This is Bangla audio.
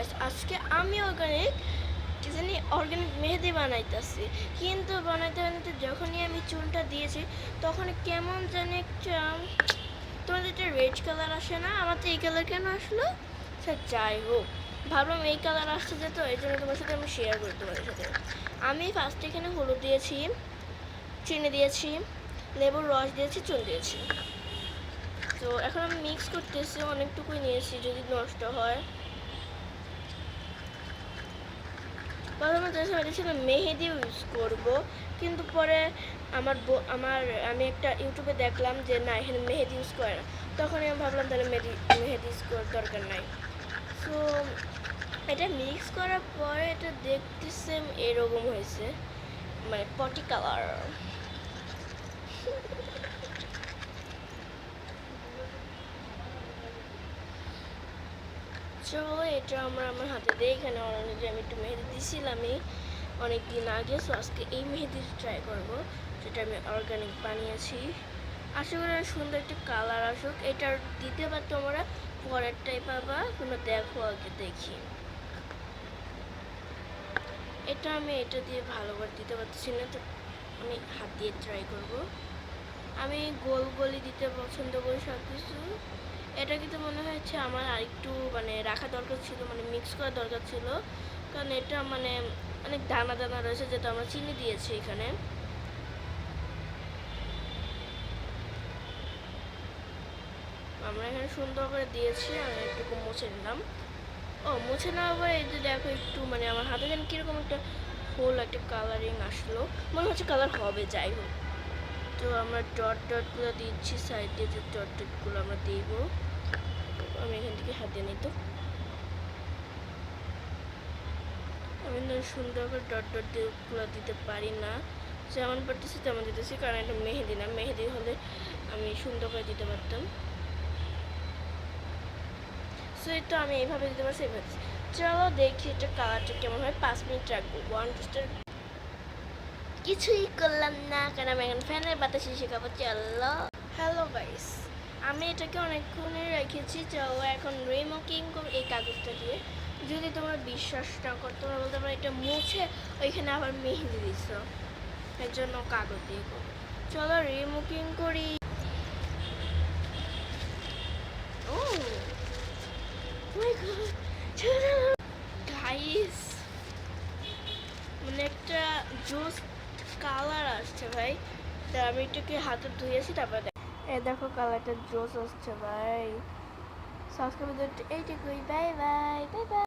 গাইস, আজকে আমি অর্গানিক কি জানি অর্গানিক মেহেদি বানাইতেছি, কিন্তু বানাইতে বানাইতে যখনই আমি চুলটা দিয়েছি তখন কেমন জানি একটা তোমাদের একটা রেড কালার আসে না, আমার তো এই কালার কেন আসলো? সে যাই হোক, ভাবলাম এই কালার আসছে যে, তো এই জন্য তোমার সাথে আমি শেয়ার করি তোমাদের সাথে। আমি ফার্স্টে এখানে হলুদ দিয়েছি, চিনি দিয়েছি, লেবুর রস দিয়েছি, চুন দিয়েছি। তো এখন আমি মিক্স করতেছি, অনেকটুকুই নিয়েছি যদি নষ্ট হয়। প্রথমে ভেবেছিলাম মেহেদি ইউজ করব, কিন্তু পরে আমি একটা ইউটিউবে দেখলাম যে না, এখানে মেহেদি ইউজ করে না। তখন আমি ভাবলাম তাহলে মেহেদি ইউজ করার দরকার নাই। সো এটা মিক্স করার পরে এটা দেখতে সেম এরকম হয়েছে, মানে পটি কালার। চলো এটা আমার হাতে দিয়ে এখানে অলরেডি আমি একটু মেহেদি দিয়েছিলামই অনেক দিন আগে। সো আজকে এই মেহেদি ট্রাই করবো, যেটা আমি অর্গানিক বানিয়েছি। আশা করি সুন্দর একটা কালার আসুক। এটার দ্বিতীয়বার তোমরা পরেরটাই পাবা, তোমরা দেখো আগে। দেখি এটা দিয়ে ভালো করে দিতে পারতেছি না, তো আমি হাত দিয়ে ট্রাই করব। আমি গোল গোলই দিতে পছন্দ করি সব কিছু। এটা কিন্তু মনে হয়েছে আমার আরেকটু মানে রাখা দরকার ছিল, মানে মিক্স করা দরকার ছিল, কারণ এটা মানে অনেক দানা দানা রয়েছে, যেটা আমরা চিনি দিয়েছি এখানে। আমরা এখানে সুন্দর করে দিয়েছি, আমি একটু মুছে নিলাম। মুছে নেওয়ার পরে এই যে দেখো একটু মানে আমার হাতে যেন কীরকম একটা হোল একটা কালারিং আসলো, মনে হচ্ছে কালার হবে। যাই হোক, তো আমরা ডটগুলো দিচ্ছি সাইডে, যে ডটগুলো আমরা দিব। আমি এখান থেকে হাতে নিই, তো আমি সুন্দর করে ডটগুলো দিতে পারি না, যেমন পারতেছি তেমন দিতেছি, কারণ এটা মেহেদি না। মেহেদি হলে আমি সুন্দর করে দিতে পারতাম। সো তো আমি এইভাবে দিতে পারছি, এইভাবে। চলো দেখি এটা কালারটা কেমন হয়। 5 মিনিট রাখবো। 1 2 স্টার। কিছুই করলাম না, কারণ আমি এখন ফ্যানের বাতাসে শেখাবো। চলো। হ্যালো গাইস, আমি এটাকে অনেকক্ষণই রেখেছি। চলো এখন রিমুভিং করবো এই কাগজটা দিয়ে। যদি তোমরা বিশ্বাস না করো, তোমরা বলতে পারো এটা মুছে ওইখানে আবার মেহেদি দিচ্ছ, এর জন্য কাগজ দিয়ে করবো। চলো রিমুভিং করি। ও মাই গড গাইস, মানে একটা জুস কালার আসছে ভাই। তা আমি এটাকে হাতে ধুয়েছি, তারপরে দেখো কালারটা জোস আসছে ভাই। সাবস্ক্রাইব এইটুকুই। Bye bye.